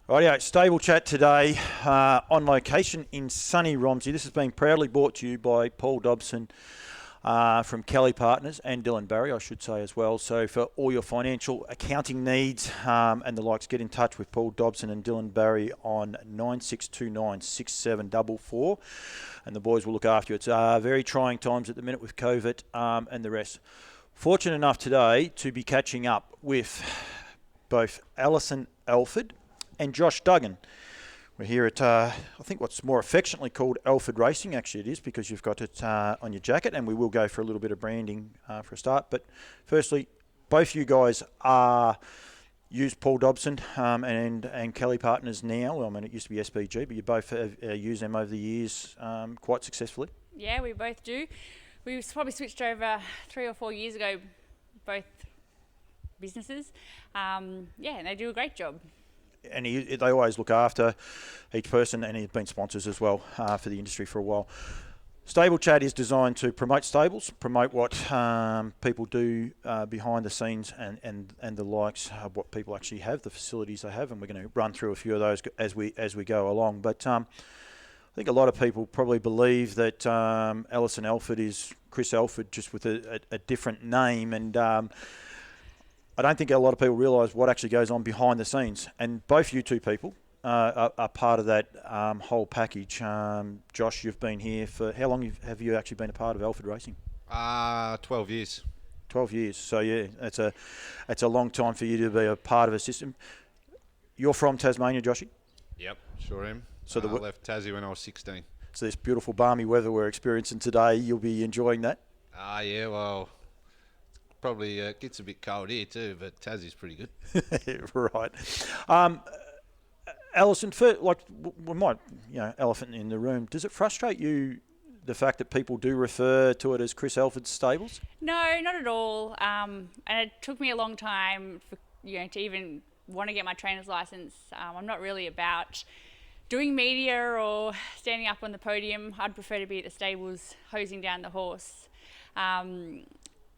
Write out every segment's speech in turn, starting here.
Rightio, stable chat today on location in sunny Romsey. This has been proudly brought to you by Paul Dobson from Kelly Partners and Dylan Barry, I should say as well. So for all your financial accounting needs and the likes, get in touch with Paul Dobson and Dylan Barry on 96296744 and the boys will look after you. It's very trying times at the minute with COVID and the rest. Fortunate enough today to be catching up with both Alison Alford and Josh Duggan. We're here at, I think what's more affectionately called Alford Racing. Actually, it is because you've got it on your jacket, and we will go for a little bit of branding for a start. But firstly, both you guys use Paul Dobson and Kelly Partners now. Well, I mean, it used to be SBG, but you both have used them over the years quite successfully. Yeah, we both do. We probably switched over 3 or 4 years ago, both businesses. And they do a great job. And they always look after each person, and he's been sponsors as well for the industry for a while. Stable Chat is designed to promote stables, promote what people do behind the scenes and the likes of what people actually have, the facilities they have, and we're going to run through a few of those as we go along. But I think a lot of people probably believe that Alison Alford is Chris Alford, just with a different name, and I don't think a lot of people realise what actually goes on behind the scenes. And both you two people are part of that whole package. Josh, you've been here for how long? Have you actually been a part of Alford Racing? 12 years. 12 years. So yeah, it's a long time for you to be a part of a system. You're from Tasmania, Joshy? Yep, sure am. So I left Tassie when I was 16. So this beautiful balmy weather we're experiencing today, you'll be enjoying that? Yeah, well, probably gets a bit cold here too, but Tassie's pretty good. Right. Alison, we might, elephant in the room. Does it frustrate you the fact that people do refer to it as Chris Alford's stables? No, not at all. And it took me a long time to even want to get my trainer's license. I'm not really about doing media or standing up on the podium. I'd prefer to be at the stables hosing down the horse.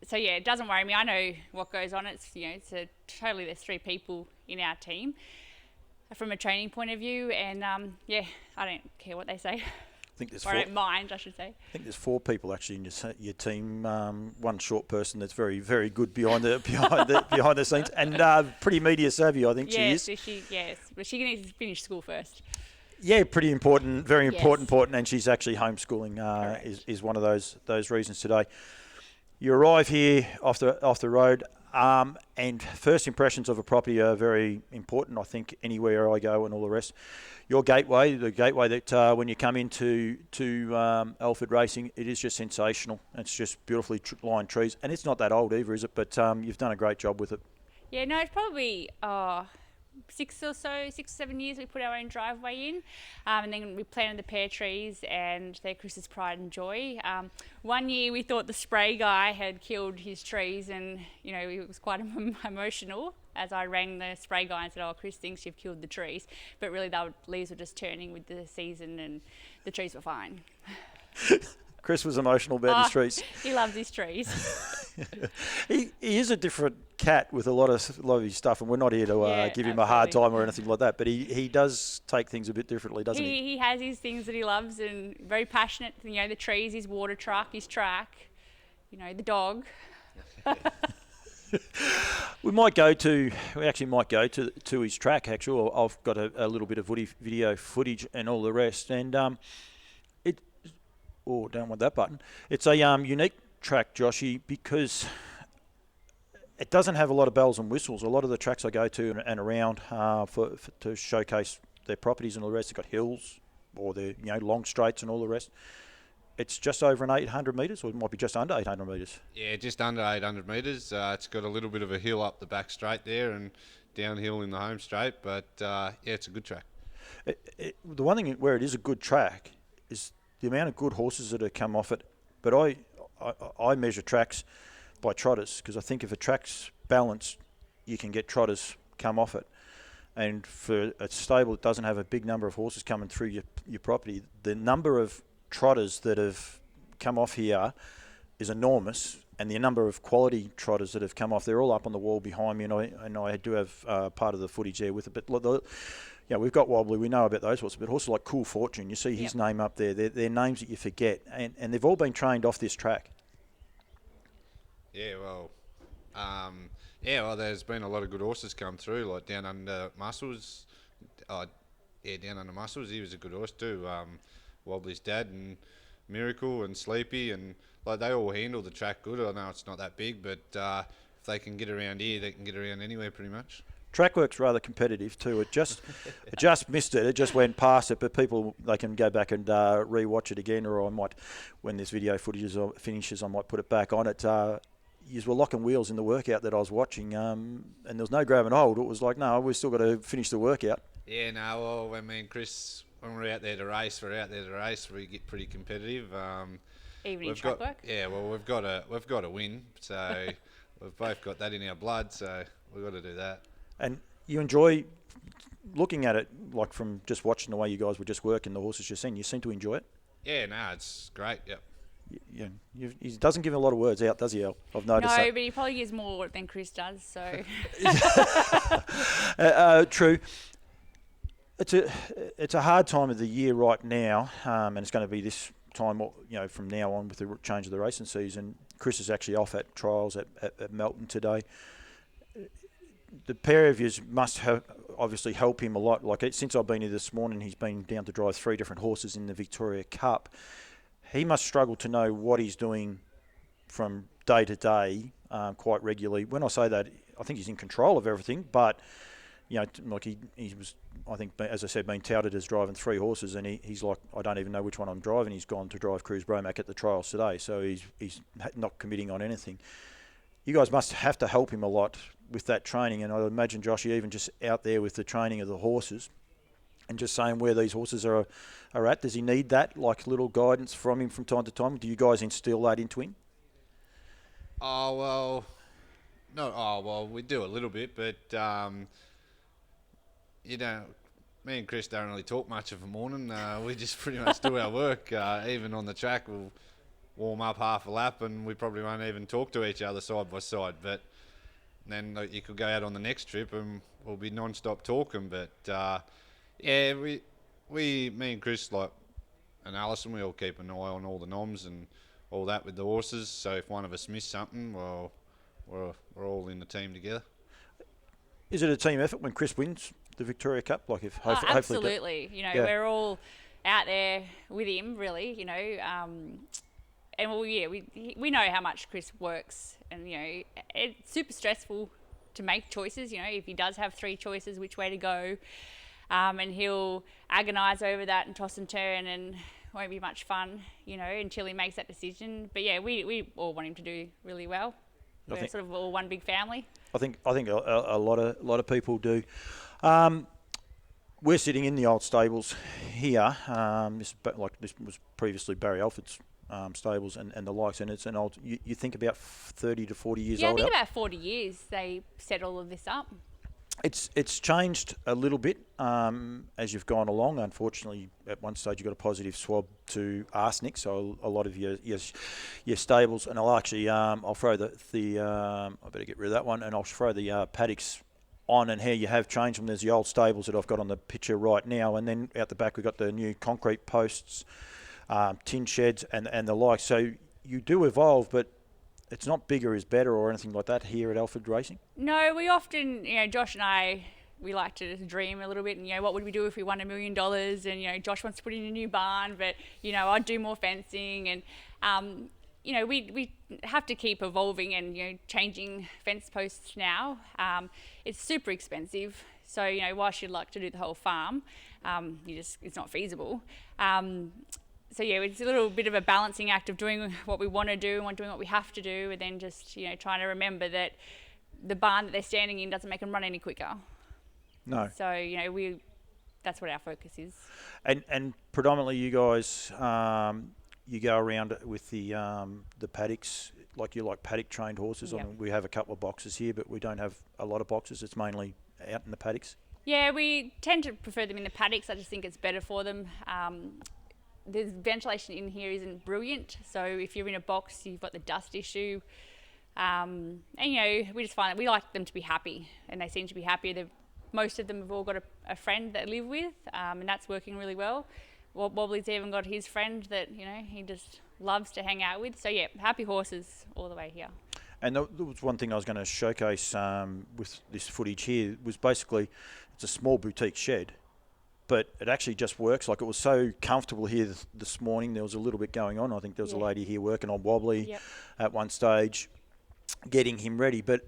So yeah, it doesn't worry me. I know what goes on. It's there's 3 people in our team from a training point of view, and I don't care what they say. I don't mind, I should say. I think there's 4 people actually in your team. One short person that's very, very good behind the scenes, and pretty media savvy. I think she is. Yes, but she needs to finish school first. Yeah, pretty important, very important, and she's actually homeschooling. Is one of those reasons today. You arrive here off the road, and first impressions of a property are very important. I think anywhere I go and all the rest. Your gateway, the gateway that when you come into Alford Racing, it is just sensational. It's just beautifully lined trees, and it's not that old either, is it? But you've done a great job with it. Yeah, no, it's probably 6 or 7 years we put our own driveway in, and then we planted the pear trees, and they're Chris's pride and joy. One year we thought the spray guy had killed his trees, and it was quite emotional as I rang the spray guy and said, "Oh, Chris thinks you've killed the trees," but really the leaves were just turning with the season and the trees were fine. Chris was emotional about his trees. He loves his trees. He is a different cat with a lot of his stuff, and we're not here to give him a hard time or anything like that, but he does take things a bit differently, doesn't he? He has his things that he loves, and very passionate. The trees, his water truck, his track, the dog. We actually might go to his track. Actually, I've got a little bit of video footage and all the rest, and don't want that button. It's a unique track, Joshy, because it doesn't have a lot of bells and whistles. A lot of the tracks I go to and around to showcase their properties and all the rest, they've got hills or they're long straights and all the rest. It's just over 800 metres, or it might be just under 800 metres. Yeah, just under 800 metres. It's got a little bit of a hill up the back straight there and downhill in the home straight, but it's a good track. The one thing where it is a good track is the amount of good horses that have come off it. But I measure tracks by trotters, because I think if a track's balanced, you can get trotters come off it. And for a stable that doesn't have a big number of horses coming through your property, the number of trotters that have come off here is enormous, and the number of quality trotters that have come off, they're all up on the wall behind me, and I do have part of the footage there with it. But we've got Wobbly, we know about those horses, but horses like Cool Fortune, you see his name up there. They're names that you forget, and they've all been trained off this track. Yeah, well, there's been a lot of good horses come through, like Down Under Muscles. Down Under Muscles, he was a good horse too. Wobbly's dad and Miracle and Sleepy, and like they all handle the track good. I know it's not that big, but if they can get around here, they can get around anywhere pretty much. Track work's rather competitive too. It just missed it. It just went past it. But people, they can go back and re-watch it again, or I might, when this video footage finishes, I might put it back on it. You were locking wheels in the workout that I was watching, and there was no grab and hold. It was like, no, we've still got to finish the workout. Yeah, no. Well, when me and Chris, when we're out there to race, we get pretty competitive. Even in track work. Yeah, well, we've got to win. So we've both got that in our blood. So we've got to do that. And you enjoy looking at it, like from just watching the way you guys were just working the horses you've seen. You seem to enjoy it. Yeah, no, it's great. Yep. Yeah, he doesn't give a lot of words out, does he, Al? I've noticed that. No, but he probably gives more than Chris does. So. True. It's a hard time of the year right now, and it's going to be this time, from now on with the change of the racing season. Chris is actually off at trials at Melbourne today. The pair of you must obviously help him a lot. Since I've been here this morning, he's been down to drive 3 different horses in the Victoria Cup. He must struggle to know what he's doing from day to day quite regularly. When I say that, I think he's in control of everything, but he was, I think, as I said, being touted as driving 3 horses, and he's like, I don't even know which one I'm driving. He's gone to drive Cruz Bromac at the trials today, so he's not committing on anything. You guys must have to help him a lot with that training, and I imagine, Josh, you even just out there with the training of the horses and just saying where these horses are at. Does he need that, like little guidance from him from time to time? Do you guys instill that into him? We do a little bit, but me and Chris don't really talk much of a morning. We just pretty much do our work. Even on the track, we'll warm up half a lap, and we probably won't even talk to each other side by side. But then you could go out on the next trip, and we'll be non-stop talking. But me and Chris, and Alison, we all keep an eye on all the noms and all that with the horses. So if one of us miss something, well, we're all in the team together. Is it a team effort when Chris wins the Victoria Cup? Absolutely. We're all out there with him, really. And we know how much Chris works, and it's super stressful to make choices. If he does have 3 choices, which way to go, and he'll agonise over that and toss and turn, and won't be much fun, until he makes that decision. But yeah, we all want him to do really well. We're sort of all one big family. I think a lot of people do. We're sitting in the old stables here. This was previously Barry Alford's stables and the likes, and it's an old. You think about 30 to 40 years old. Yeah, I think about 40 years they set all of this up. It's changed a little bit as you've gone along. Unfortunately, at one stage you got a positive swab to arsenic, so a lot of your stables. And I'll actually I'll throw the I better get rid of that one, and I'll throw the paddocks on and how you have changed them. There's the old stables that I've got on the picture right now, and then out the back we've got the new concrete posts, tin sheds, and the like. So you do evolve, but it's not bigger is better or anything like that here at Alford Racing? No, we often, Josh and I, we like to dream a little bit, and, what would we do if we won $1 million? And, Josh wants to put in a new barn, but, I'd do more fencing. And, we have to keep evolving and, changing fence posts now. It's super expensive. So, whilst you'd like to do the whole farm, it's not feasible. So yeah, it's a little bit of a balancing act of doing what we want to do and doing what we have to do, and then just trying to remember that the barn that they're standing in doesn't make them run any quicker. No. So that's what our focus is. And predominantly, you guys you go around with the paddocks, like paddock trained horses. Yep. I mean, we have a couple of boxes here, but we don't have a lot of boxes. It's mainly out in the paddocks. Yeah, we tend to prefer them in the paddocks. I just think it's better for them. The ventilation in here isn't brilliant, so if you're in a box, you've got the dust issue. And we just find that we like them to be happy, and they seem to be happy. Most of them have all got a friend that they live with, and that's working really well. Wobbly's even got his friend that he just loves to hang out with. So yeah, happy horses all the way here. And there was one thing I was going to showcase with this footage here was basically it's a small boutique shed, but it actually just works. Like, it was so comfortable here this morning. There was a little bit going on. I think there was a lady here working on Wobbly at one stage, getting him ready, but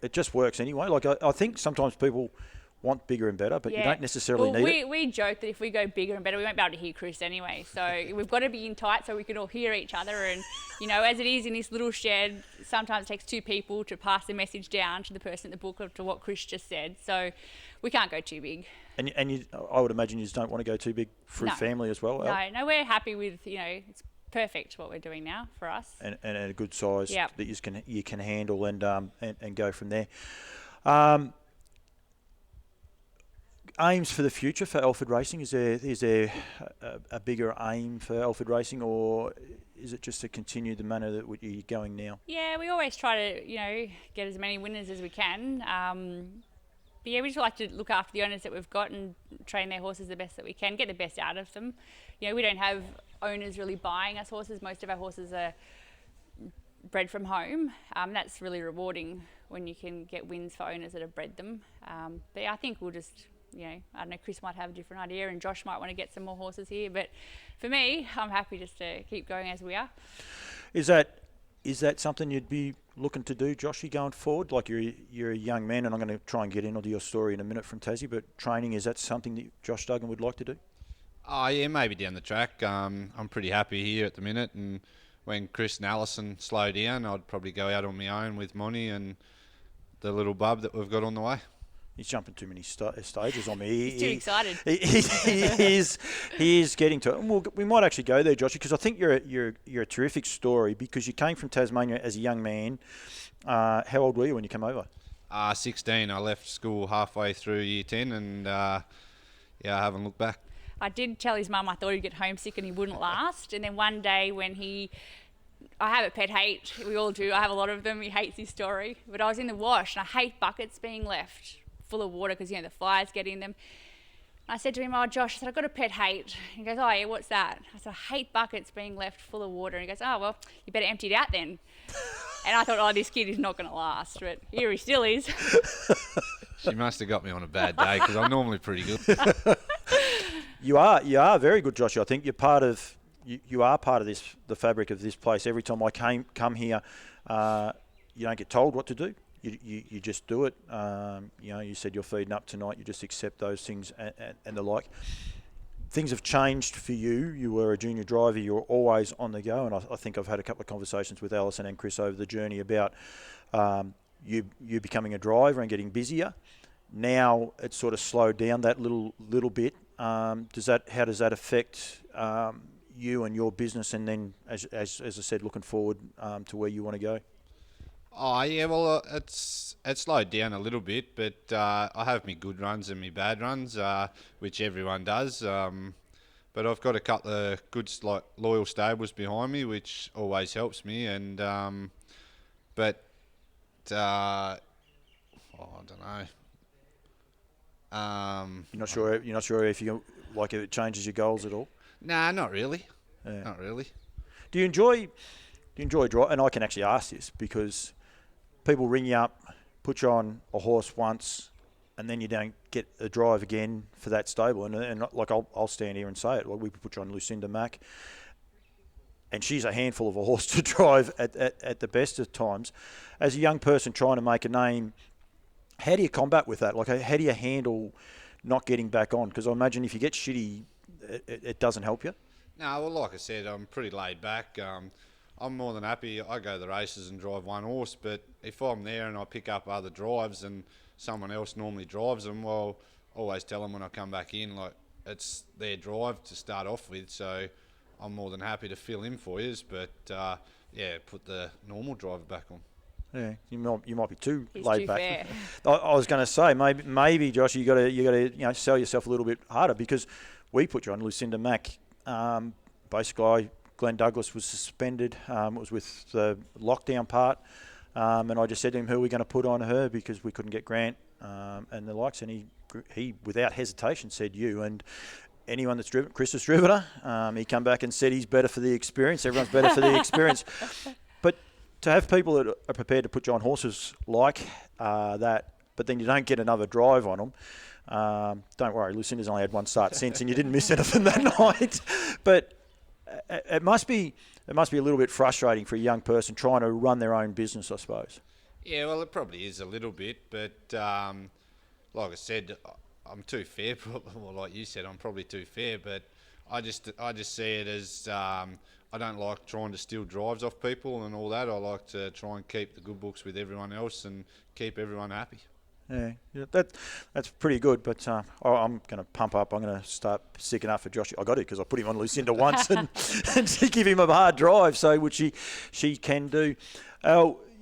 it just works anyway. Like, I think sometimes people want bigger and better, but you don't necessarily need it. We joke that if we go bigger and better, we won't be able to hear Chris anyway. So we've got to be in tight so we can all hear each other. And, as it is in this little shed, sometimes it takes two people to pass the message down to the person at the book to what Chris just said. So we can't go too big. And I would imagine you just don't want to go too big for your family as well. No, we're happy with, it's perfect what we're doing now for us. And a good size that you can handle and go from there. Aims for the future for Alford Racing? Is there a bigger aim for Alford Racing, or is it just to continue the manner that you're going now? Yeah, we always try to get as many winners as we can. But yeah, we just like to look after the owners that we've got and train their horses the best that we can, get the best out of them. We don't have owners really buying us horses. Most of our horses are bred from home. That's really rewarding when you can get wins for owners that have bred them. But yeah, I think we'll just, I don't know, Chris might have a different idea and Josh might want to get some more horses here. But for me, I'm happy just to keep going as we are. Is that something you'd be looking to do, Joshy, going forward? Like, you're a young man, and I'm going to try and get into your story in a minute from Tassie, but training, is that something that Josh Duggan would like to do? Oh yeah, maybe down the track. I'm pretty happy here at the minute, and when Chris and Alison slow down, I'd probably go out on my own with Monty and the little bub that we've got on the way. He's jumping too many stages on me. He's too excited. He is getting to it. And we might actually go there, Joshy, because I think you're a terrific story, because you came from Tasmania as a young man. How old were you when you came over? 16. I left school halfway through year 10, and I haven't looked back. I did tell his mum I thought he'd get homesick and he wouldn't last. And then one day when I have a pet hate, we all do, I have a lot of them, he hates his story. But I was in the wash and I hate buckets being left full of water because, the flies get in them. I said to him, oh, Josh, I said, I've got a pet hate. He goes, oh, yeah, what's that? I said, I hate buckets being left full of water. And he goes, oh, well, you better empty it out then. And I thought, oh, this kid is not going to last. But here he still is. She must have got me on a bad day, because I'm normally pretty good. You are very good, Josh. I think you're part of you are part of the fabric of this place. Every time I come here, you don't get told what to do. You just do it. You said you're feeding up tonight. You just accept those things and the like. Things have changed for you. You were a junior driver. You were always on the go. And I think I've had a couple of conversations with Alison and Chris over the journey about you becoming a driver and getting busier. Now it's sort of slowed down that little bit. How does that affect you and your business? And then, as I said, looking forward to where you want to go. Oh yeah, well it's slowed down a little bit, but I have my good runs and my bad runs, which everyone does. But I've got a couple of good, loyal stables behind me, which always helps me. And I don't know. You're not sure if if it changes your goals at all. Nah, not really. Yeah. Not really. Do you enjoy drive? And I can actually ask this because people ring you up, put you on a horse once, and then you don't get a drive again for that stable. And like I'll stand here and say it. Like, we put you on Lucinda Mack, and she's a handful of a horse to drive at the best of times. As a young person trying to make a name, how do you combat with that? Like, how do you handle not getting back on? Because I imagine if you get shitty, it doesn't help you. No, well, like I said, I'm pretty laid back. I'm more than happy. I go to the races and drive one horse, but if I'm there and I pick up other drives and someone else normally drives them, well, I always tell them when I come back in, like, it's their drive to start off with, so I'm more than happy to fill in for you, but put the normal driver back on. Yeah, you might be too He's laid too back. Fair. I was going to say maybe Josh, you got to sell yourself a little bit harder, because we put you on Lucinda Mack. Basically, Glenn Douglas was suspended. It was with the lockdown part. And I just said to him, who are we going to put on her, because we couldn't get Grant and the likes, and he without hesitation said you. And anyone that's driven, Chris has driven her, he come back and said he's better for the experience. Everyone's better for the experience. But to have people that are prepared to put you on horses like that, but then you don't get another drive on them, don't worry, Lucinda's only had one start since, and you didn't miss anything that night. But it must be a little bit frustrating for a young person trying to run their own business, I suppose. Yeah, well, it probably is a little bit, but like I said, I'm too fair. Well, like you said, I'm probably too fair, but I just see it as I don't like trying to steal drives off people and all that. I like to try and keep the good books with everyone else and keep everyone happy. Yeah, that's pretty good. But I'm going to pump up. I'm going to start sticking up for Josh. I got it because I put him on Lucinda once and give him a hard drive, so which she can do.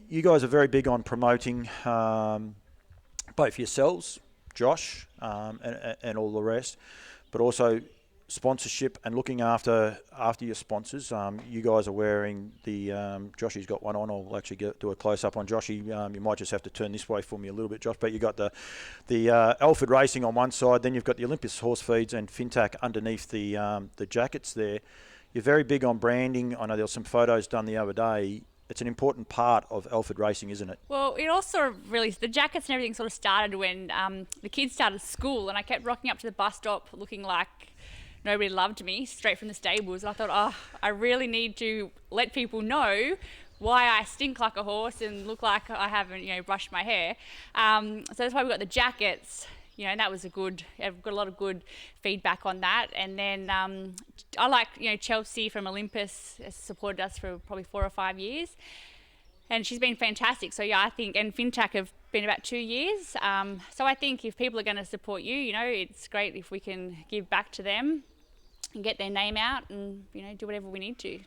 You guys are very big on promoting both yourselves, Josh, and all the rest, but also sponsorship and looking after your sponsors. You guys are wearing the Joshy's got one on. I'll actually do a close up on Joshy. You might just have to turn this way for me a little bit, Josh. But you got the Alford Racing on one side, then you've got the Olympus Horse Feeds and Fintac underneath the jackets there. You're very big on branding. I know there were some photos done the other day. It's an important part of Alford Racing, isn't it? Well, it also really, the jackets and everything sort of started when the kids started school, and I kept rocking up to the bus stop looking like nobody loved me, straight from the stables. And I thought, I really need to let people know why I stink like a horse and look like I haven't, brushed my hair. So that's why we got the jackets. And that was I've got a lot of good feedback on that. And then I like, Chelsea from Olympus has supported us for probably 4 or 5 years. And she's been fantastic. So, I think, and Fintac have been about 2 years. So I think if people are going to support you, it's great if we can give back to them and get their name out and, do whatever we need to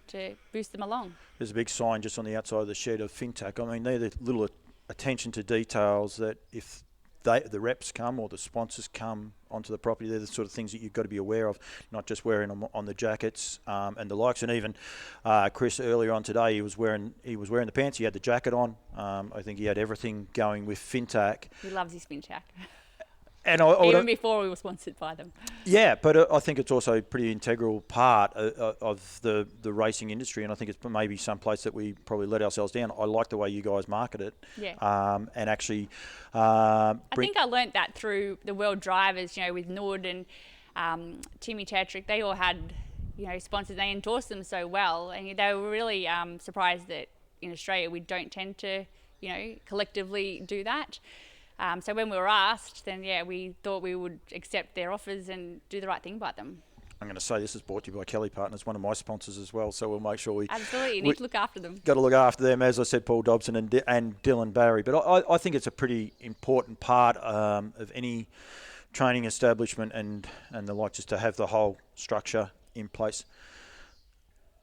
boost them along. There's a big sign just on the outside of the shed of Fintac. I mean, they're the little attention to details that if the reps come or the sponsors come onto the property, they're the sort of things that you've got to be aware of, not just wearing them on the jackets and the likes. And even Chris earlier on today, he was wearing the pants. He had the jacket on. I think he had everything going with Fintac. He loves his Fintac. And even before we were sponsored by them. Yeah, but I think it's also a pretty integral part of the racing industry, and I think it's maybe some place that we probably let ourselves down. I like the way you guys market it. Yeah. And actually... I think I learnt that through the World Drivers, with Nord and Timmy Tetrick. They all had, sponsors. They endorsed them so well, and they were really surprised that in Australia we don't tend to, collectively do that. So when we were asked, then we thought we would accept their offers and do the right thing by them. I'm going to say this is brought to you by Kelly Partners, one of my sponsors as well. So we'll make sure we absolutely need to look after them. Got to look after them, as I said, Paul Dobson and Dylan Barry. But I think it's a pretty important part of any training establishment and the like, just to have the whole structure in place.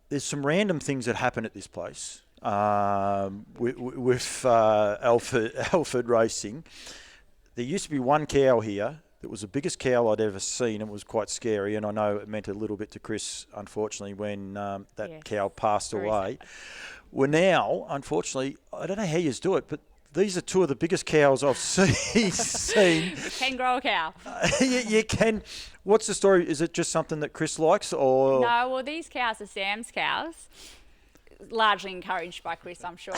There's some random things that happen at this place. With Alford Racing. There used to be one cow here that was the biggest cow I'd ever seen. It was quite scary, and I know it meant a little bit to Chris, unfortunately, when that cow passed away. Well, now, unfortunately, I don't know how you do it, but these are two of the biggest cows I've seen. You can grow a cow. You can. What's the story? Is it just something that Chris likes, or...? No, well, these cows are Sam's cows. Largely encouraged by Chris, I'm sure.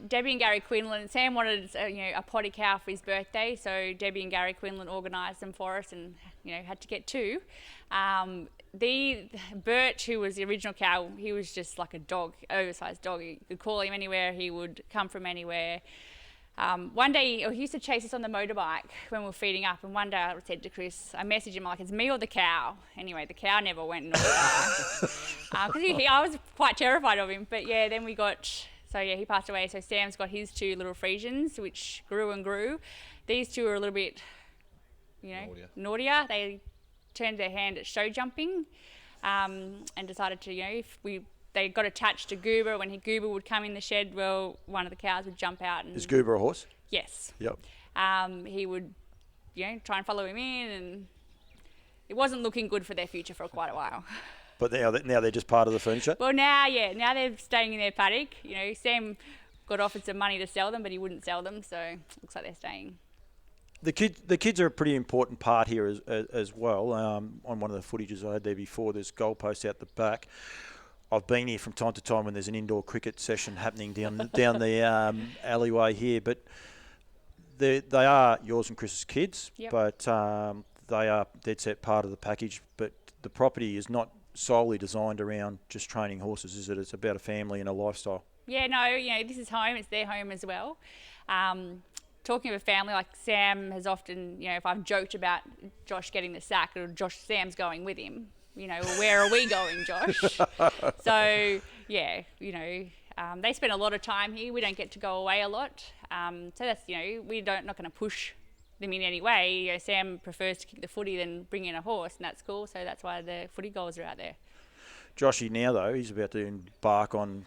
Debbie and Gary Quinlan. Sam wanted a potty cow for his birthday, so Debbie and Gary Quinlan organised them for us, and had to get 2. Bert, who was the original cow, he was just like a dog, oversized dog. You could call him anywhere, he would come from anywhere. One day, he used to chase us on the motorbike when we were feeding up, and one day I said to Chris, I messaged him like, it's me or the cow? Anyway, the cow never went nor I was quite terrified of him, but then we got, he passed away, so Sam's got his 2 little Friesians, which grew and grew. These 2 are a little bit, naughtier. They turned their hand at show jumping and decided to, they got attached to Goober. When Goober would come in the shed, well, one of the cows would jump out. And is Goober a horse? Yes. Yep. He would, try and follow him in, and it wasn't looking good for their future for quite a while. But now they're just part of the furniture? Well, now they're staying in their paddock. Sam got offered some money to sell them, but he wouldn't sell them, so looks like they're staying. The kids are a pretty important part here as well. On one of the footages I had there before, there's goalposts out the back. I've been here from time to time when there's an indoor cricket session happening down the alleyway here, but they are yours and Chris's kids, Yep. but they are dead set part of the package. But the property is not solely designed around just training horses, is it? It's about a family and a lifestyle. Yeah, no, this is home. It's their home as well. Talking of a family, like Sam has often, if I've joked about Josh getting the sack, or Sam's going with him, well, where are we going, Josh? So, yeah, they spend a lot of time here. We don't get to go away a lot. So that's, we're not going to push them in any way. Sam prefers to kick the footy than bring in a horse, and that's cool. So that's why the footy goals are out there. Joshy now, though, he's about to embark on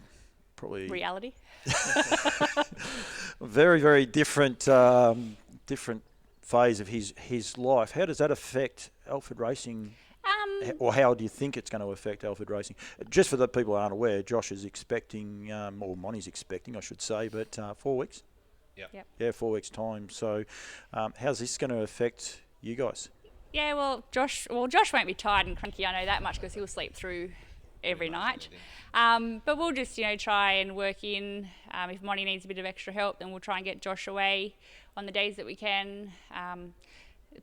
probably... reality. Very, very different phase of his life. How does that affect Alford Racing? Or how do you think it's going to affect Alford Racing? Just for the people who aren't aware, Josh is expecting, or Monty's expecting, I should say, but 4 weeks? Yep. Yeah, 4 weeks' time. So how's this going to affect you guys? Yeah, well, Josh won't be tired and cranky, I know that much, because he'll sleep through every night. But we'll just, try and work in. If Monty needs a bit of extra help, then we'll try and get Josh away on the days that we can.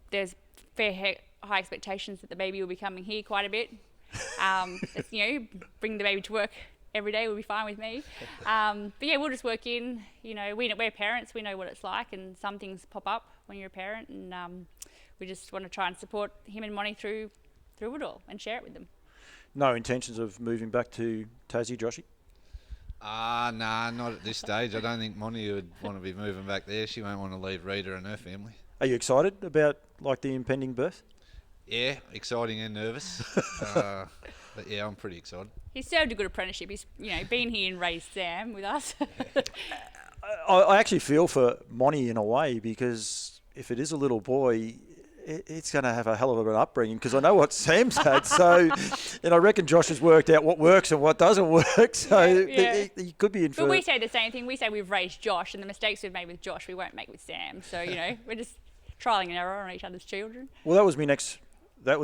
There's high expectations that the baby will be coming here quite a bit. Bring the baby to work every day will be fine with me. But yeah, we'll just work in. We're parents, we know what it's like, and some things pop up when you're a parent, and we just want to try and support him and Monty through it all and share it with them. No intentions of moving back to Tassie, Joshy? Nah, not at this stage. I don't think Monty would want to be moving back there. She won't want to leave Rita and her family. Are you excited about the impending birth? Yeah, exciting and nervous. But yeah, I'm pretty excited. He's served a good apprenticeship. He's been here and raised Sam with us. I actually feel for Monty in a way, because if it is a little boy, it's going to have a hell of an upbringing, because I know what Sam's had. So, and I reckon Josh has worked out what works and what doesn't work. So he could be in for... But we say the same thing. We say we've raised Josh, and the mistakes we've made with Josh, we won't make with Sam. So, we're just trialing and error on each other's children. Well, that was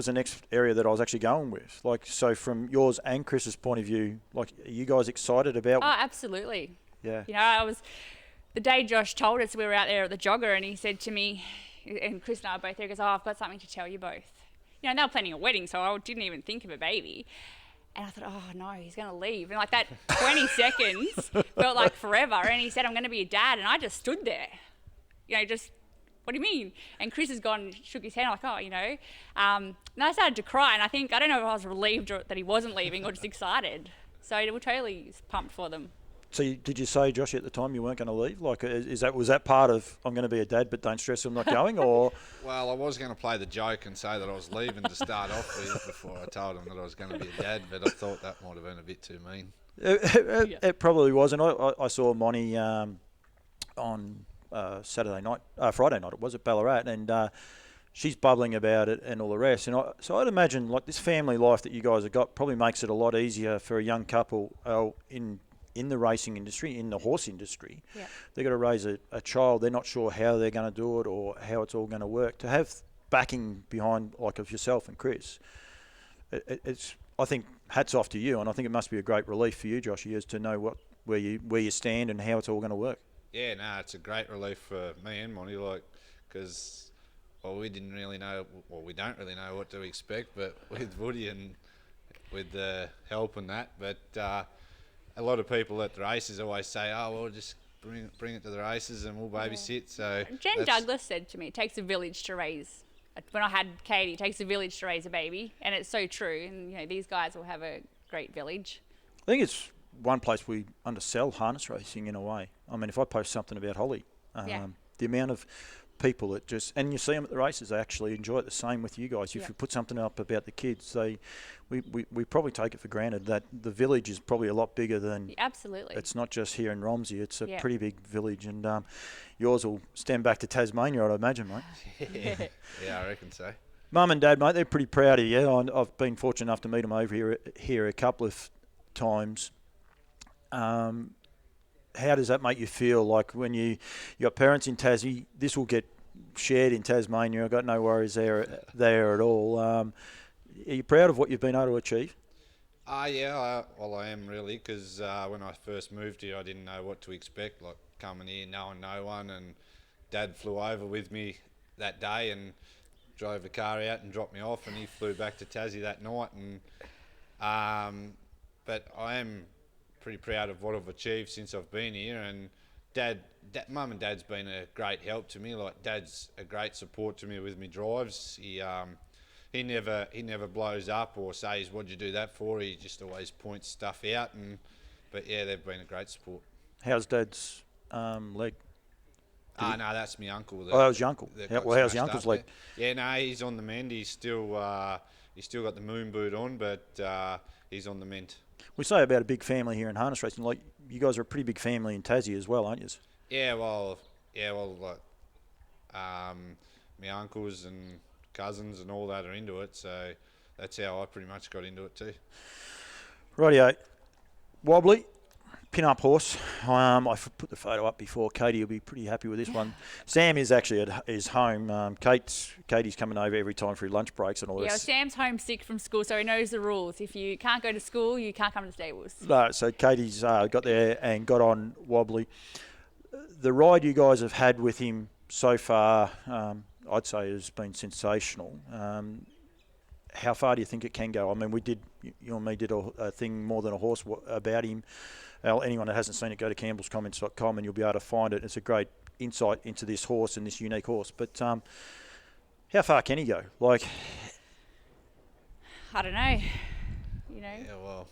the next area that I was actually going with. So from yours and Chris's point of view, are you guys excited about... Oh, absolutely. Yeah. The day Josh told us, we were out there at the jogger, and he said to me, and Chris and I are both there, he goes, I've got something to tell you both. They were planning a wedding, so I didn't even think of a baby. And I thought, oh no, he's going to leave. And that 20 seconds felt like forever. And he said, I'm going to be a dad. And I just stood there, what do you mean? And Chris has gone and shook his hand, and I started to cry. And I don't know if I was relieved that he wasn't leaving or just excited. So we're totally pumped for them. So did you say, Josh, at the time you weren't going to leave? Was that part of, I'm going to be a dad, but don't stress, I'm not going? Or Well, I was going to play the joke and say that I was leaving to start off with before I told him that I was going to be a dad, but I thought that might have been a bit too mean. It probably was. And I saw Monty on Friday night it was, at Ballarat, and she's bubbling about it and all the rest. And so I'd imagine this family life that you guys have got probably makes it a lot easier for a young couple in the racing industry, in the horse industry. Yep. They've got to raise a child. They're not sure how they're going to do it or how it's all going to work. To have backing behind, of yourself and Chris, it's, I think, hats off to you. And I think it must be a great relief for you, Joshy, as to know where you stand and how it's all going to work. Yeah, it's a great relief for me and Monty, because we didn't really know, we don't really know what to expect, but with Woody and with the help and that, but a lot of people at the races always say, just bring it to the races and we'll babysit. So Jen Douglas said to me, it takes a village to raise, when I had Katie, it takes a village to raise a baby, and it's so true. And these guys will have a great village. I think it's one place we undersell harness racing in a way. I mean, if I post something about Holly, the amount of people that and you see them at the races, they actually enjoy it. The same with you guys. If you put something up about the kids, we probably take it for granted that the village is probably a lot bigger than... Absolutely. It's not just here in Romsey. It's a pretty big village, and yours will stand back to Tasmania, I'd imagine, mate. Yeah, I reckon so. Mum and Dad, mate, they're pretty proud of you. I've been fortunate enough to meet them over here a couple of times. how does that make you feel? Like when you got parents in Tassie, this will get shared in Tasmania. I've got no worries there at all. Are you proud of what you've been able to achieve? Yeah, I am really, because when I first moved here, I didn't know what to expect, like coming here, knowing no one, and Dad flew over with me that day and drove the car out and dropped me off, and he flew back to Tassie that night, and but I am pretty proud of what I've achieved since I've been here, and Mum and Dad's been a great help to me. Like, Dad's a great support to me with my drives. He never blows up or says, "What'd you do that for?" He just always points stuff out, but yeah, they've been a great support. How's Dad's leg? No, that's my uncle. That was your uncle. How's your uncle's leg? Yeah, no, he's on the mend. He's still got the moon boot on, but he's on the mend. We say about a big family here in harness racing. Like, you guys are a pretty big family in Tassie as well, aren't you? Yeah, well, like my uncles and cousins and all that are into it, so that's how I pretty much got into it too. Rightio. Wobbly, pin-up horse. I put the photo up before. Katie will be pretty happy with this one. Sam is actually at his home. Katie's coming over every time for lunch breaks and all this. Yeah, well, Sam's homesick from school, so he knows the rules. If you can't go to school, you can't come to the stables. No, so Katie's got there and got on Wobbly. The ride you guys have had with him so far, I'd say, has been sensational. How far do you think it can go? I mean, you and me did a thing, More Than a Horse, about him. Anyone that hasn't seen it, go to campbellscomments.com and you'll be able to find it. It's a great insight into this horse and this unique horse. But how far can he go? Like, I don't know. Yeah, well,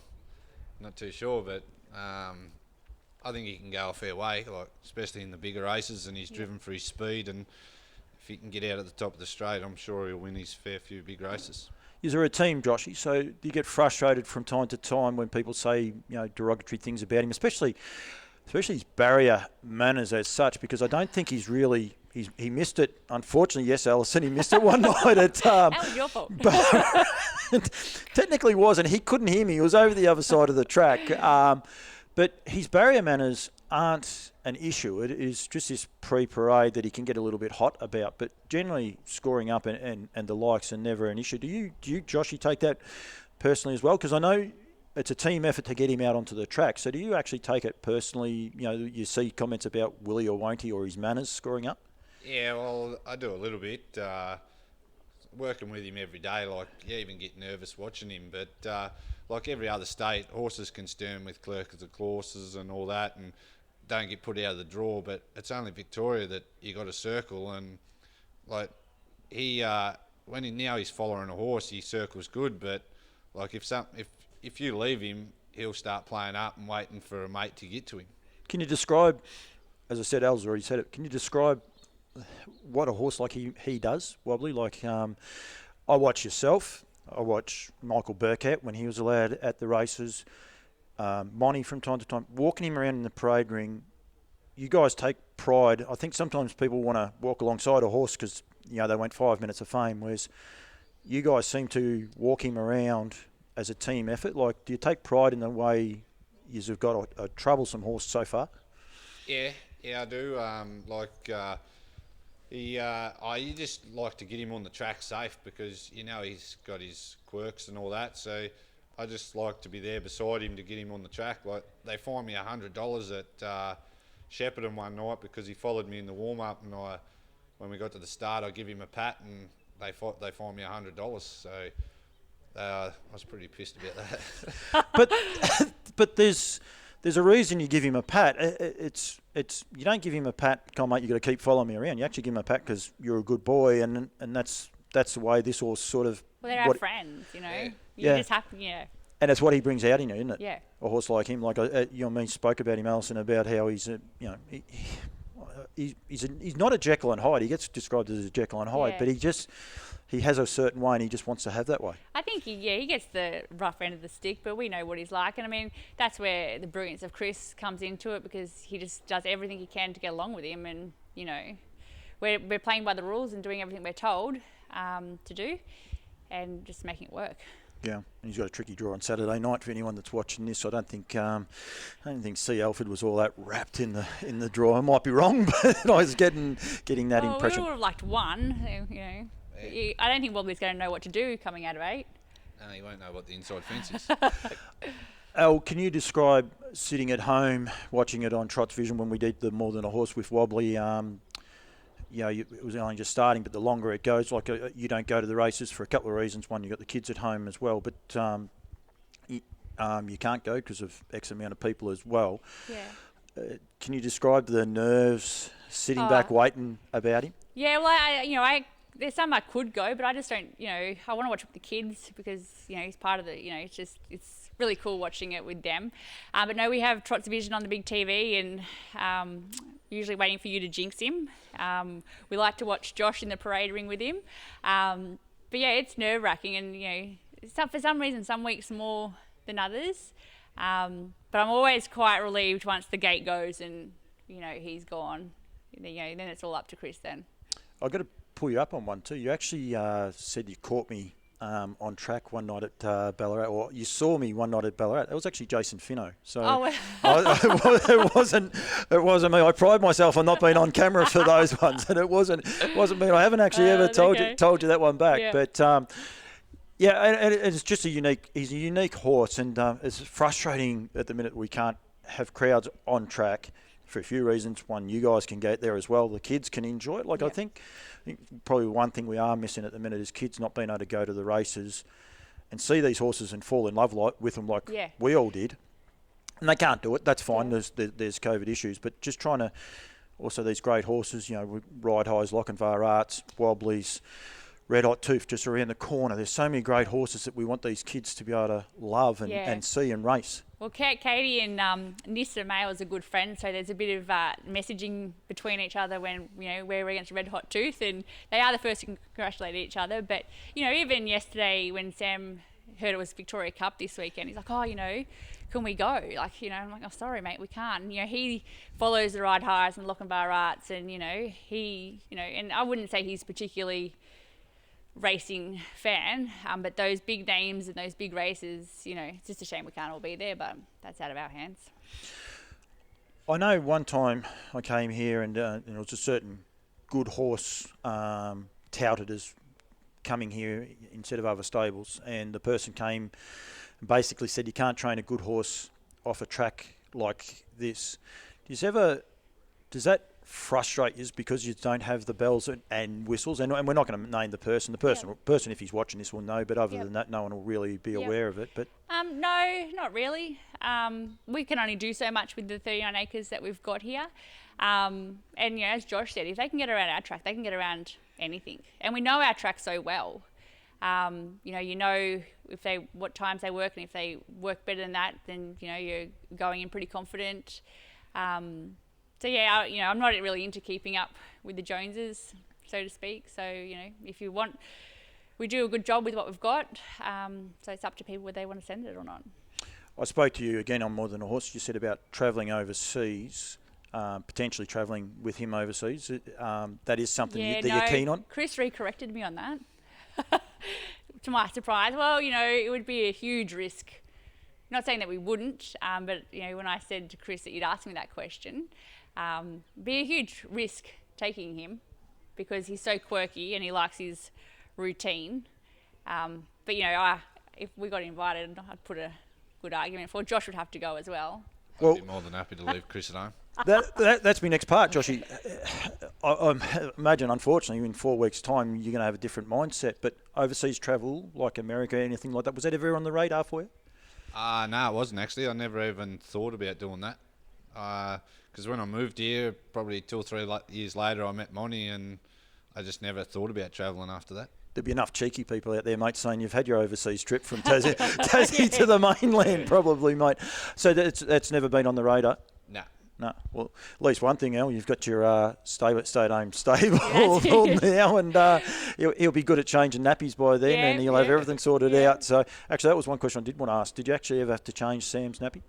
not too sure, but I think he can go a fair way, like especially in the bigger races, and he's driven for his speed, and if he can get out at the top of the straight, I'm sure he'll win his fair few big races. Is there a team, Joshy? So do you get frustrated from time to time when people say, derogatory things about him, especially his barrier manners as such? Because I don't think he missed it. Unfortunately, yes, Alison, he missed it one night at. That was your fault. Technically was, and he couldn't hear me. He was over the other side of the track. But his barrier manners aren't an issue. It is just this pre-parade that he can get a little bit hot about. But generally, scoring up and the likes are never an issue. Do you, Joshy, take that personally as well? Because I know it's a team effort to get him out onto the track. So do you actually take it personally? You see comments about will he or won't he, or his manners scoring up? Yeah, well, I do a little bit. Working with him every day, you even get nervous watching him. But like every other state, horses can steer with clerks of clauses and all that, and don't get put out of the draw. But it's only Victoria that you got to circle, and now he's following a horse, he circles good. But if you leave him, he'll start playing up and waiting for a mate to get to him. Can you describe, as I said, Al's already said it, can you describe what a horse like he does, Wobbly? I watch yourself, I watch Michael Burkett when he was allowed at the races, Monty from time to time, walking him around in the parade ring. You guys take pride. I think sometimes people want to walk alongside a horse because they went 5 minutes of fame, whereas you guys seem to walk him around as a team effort. Do you take pride in the way you've got a troublesome horse so far? Yeah, I do. You just like to get him on the track safe because he's got his quirks and all that. So I just like to be there beside him to get him on the track. They fined me $100 at Shepparton one night because he followed me in the warm up, and when we got to the start, I give him a pat, and they fined me $100. So I was pretty pissed about that. but there's a reason you give him a pat. It's you don't give him a pat, come on mate, you got to keep following me around. You actually give him a pat because you're a good boy, and that's the way this horse sort of. Well, they're our friends, Yeah. You just have to, And it's what he brings out in you, isn't it? Yeah. A horse like him, you and me spoke about him, Alison, about how he's he's not a Jekyll and Hyde. He gets described as a Jekyll and Hyde, but he has a certain way, and he just wants to have that way. I think he gets the rough end of the stick, but we know what he's like. And I mean, that's where the brilliance of Chris comes into it, because he just does everything he can to get along with him. And, we're playing by the rules and doing everything we're told to do and just making it work. Yeah, and he's got a tricky draw on Saturday night for anyone that's watching this. I don't think C. Alford was all that wrapped in the draw. I might be wrong, but I was getting that impression. We would have liked one. I don't think Wobbly's going to know what to do coming out of 8. No, he won't know what the inside fence is. Al, can you describe sitting at home watching it on Trot's Vision when we did the More Than a Horse with Wobbly? It was only just starting, but the longer it goes, you don't go to the races for a couple of reasons. One, you've got the kids at home as well, but you can't go because of X amount of people as well. Yeah. Can you describe the nerves sitting back waiting about him? Yeah, well, there's some I could go, but I just don't, I want to watch with the kids because, he's part of the, it's really cool watching it with them. But no, we have Trot's Vision on the big TV and usually waiting for you to jinx him. We like to watch Josh in the parade ring with him. But yeah, it's nerve-wracking and, for some reason, some weeks more than others. But I'm always quite relieved once the gate goes and, he's gone. Then it's all up to Chris then. I've got to pull you up on one too. You actually said you caught me on track one night at Ballarat, or you saw me one night at Ballarat. That was actually Jason Finno. So it wasn't me. I pride myself on not being on camera for those ones, and it wasn't me. I haven't actually ever told you that one back, but. And it's just he's a unique horse, and it's frustrating at the minute we can't have crowds on track for a few reasons. One, you guys can get there as well. The kids can enjoy it. I think probably one thing we are missing at the minute is kids not being able to go to the races and see these horses and fall in love with them like we all did. And they can't do it. That's fine. There's COVID issues, but just trying to also these great horses, Ride Highs, Lochinvar Arts, Wobblies, Red Hot Tooth just around the corner. There's so many great horses that we want these kids to be able to love and see and race. Well, Katie and Nissa Mayo is a good friend, so there's a bit of messaging between each other when we're against Red Hot Tooth, and they are the first to congratulate each other. But even yesterday when Sam heard it was Victoria Cup this weekend, he's like, can we go? I'm like, oh, sorry, mate, we can't. And, he follows the Ride Highs and Lochinvar Arts, and and I wouldn't say he's particularly racing fan, but those big names and those big races, it's just a shame we can't all be there, but that's out of our hands. I know one time I came here and it was a certain good horse touted as coming here instead of other stables, and the person came and basically said you can't train a good horse off a track like this. Does that frustrate you because you don't have the bells and whistles? And we're not going to name the person. The person, if he's watching this, will know. But other than that, no one will really be aware of it. But no, not really. We can only do so much with the 39 acres that we've got here. And as Josh said, if they can get around our track, they can get around anything. And we know our track so well. What times they work, and if they work better than that, then you're going in pretty confident. I'm not really into keeping up with the Joneses, so to speak. So, if you want, we do a good job with what we've got. So it's up to people whether they want to send it or not. I spoke to you again on More Than a Horse. You said about travelling overseas, potentially travelling with him overseas. That is something that you're keen on? Chris re-corrected me on that, to my surprise. Well, it would be a huge risk. Not saying that we wouldn't, but, when I said to Chris that you'd ask me that question, be a huge risk taking him because he's so quirky and he likes his routine. But if we got invited, I'd put a good argument for. Josh would have to go as well. I'd be more than happy to leave Chris at home. That's my next part, Joshy. I imagine, unfortunately, in 4 weeks' time, you're going to have a different mindset. But overseas travel, like America, anything like that, was that ever on the radar for you? No, it wasn't actually. I never even thought about doing that. Because when I moved here, probably 2 or 3 years later, I met Monty, and I just never thought about travelling after that. There'd be enough cheeky people out there, mate, saying you've had your overseas trip from Tassie to the mainland, probably, mate. So that's never been on the radar? No. Well, at least one thing, Al, you've got your stay-at-home stable now, and he'll be good at changing nappies by then, and he'll have everything sorted out. So, actually, that was one question I did want to ask. Did you actually ever have to change Sam's nappy?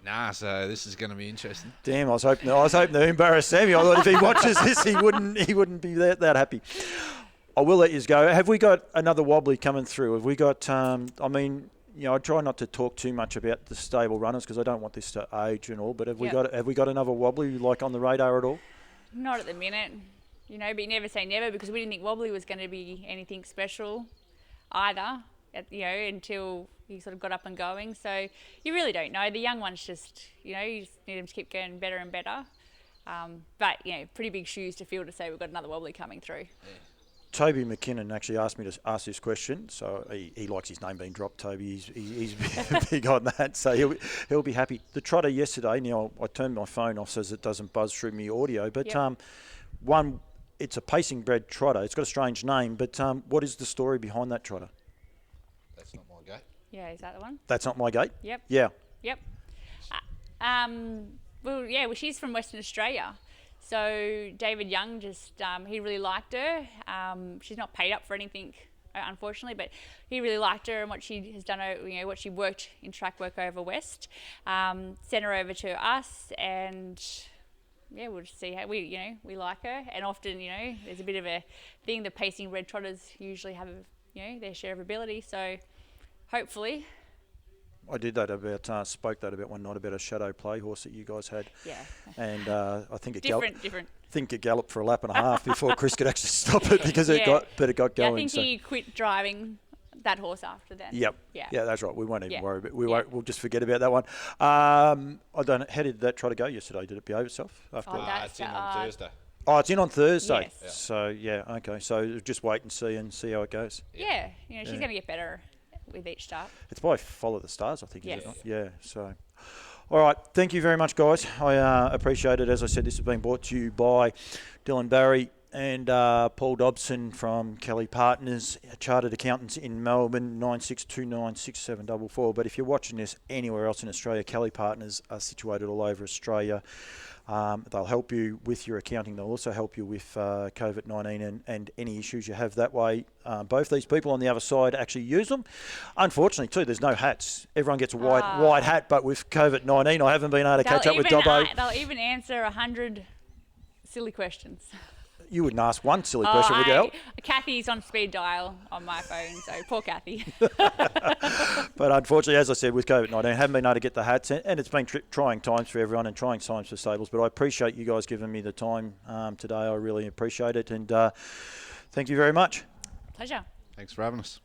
Nah, so this is going to be interesting. Damn, I was hoping to embarrass Sammy. I thought if he watches this, he wouldn't be that happy. I will let you go. Have we got another wobbly coming through? Have we got, I try not to talk too much about the stable runners because I don't want this to age and all, but have we got another wobbly like on the radar at all? Not at the minute, but you never say never because we didn't think wobbly was going to be anything special either, until he sort of got up and going. So you really don't know. The young ones just, you just need them to keep going better and better. But, pretty big shoes to fill to say we've got another wobbly coming through. Yeah. Toby McKinnon actually asked me to ask this question, so he likes his name being dropped. Toby, he's big on that, so he'll be happy. The trotter yesterday, now I turned my phone off so it doesn't buzz through me audio, but it's a pacing bred trotter. It's got a strange name, but what is the story behind that trotter? That's not my gate. Yeah, is that the one? That's not my gate? Yep. Yeah. Yep. Well, she's from Western Australia. So David Young he really liked her. She's not paid up for anything, unfortunately, but he really liked her and what she has done, what she worked in track work over West. Sent her over to us and we'll just see how we like her. And often, there's a bit of a thing, the pacing red trotters usually have, their share of ability. So hopefully. I did spoke about one night about a shadow play horse that you guys had. Yeah. And I think it different. Think it galloped for a lap and a half before Chris could actually stop it because it got going. Yeah, I think he quit driving that horse after that. Yep. Yeah. Yeah, that's right. We won't even worry about. We'll just forget about that one. I don't know. How did that try to go yesterday? Did it behave itself after? It's in on Thursday. Oh, it's in on Thursday. Yes. Yeah. So okay. So just wait and see how it goes. Yeah. She's going to get better with each start. It's by Follow the Stars, I think, yes. Is it not? Yeah, so. All right, thank you very much, guys. I appreciate it. As I said, this has been brought to you by Dylan Barry and Paul Dobson from Kelly Partners, Chartered Accountants in Melbourne, 96296744. But if you're watching this anywhere else in Australia, Kelly Partners are situated all over Australia. They'll help you with your accounting. They'll also help you with COVID-19 and any issues you have that way. Both these people on the other side actually use them. Unfortunately, too, there's no hats. Everyone gets a white hat, but with COVID-19, I haven't been able to catch up with Dobbo. They'll even answer 100 silly questions. You wouldn't ask one silly question, would you? Kathy's on speed dial on my phone, so poor Kathy. But unfortunately, as I said, with COVID-19, I haven't been able to get the hats, and it's been trying times for everyone and trying times for stables. But I appreciate you guys giving me the time today. I really appreciate it, and thank you very much. Pleasure. Thanks for having us.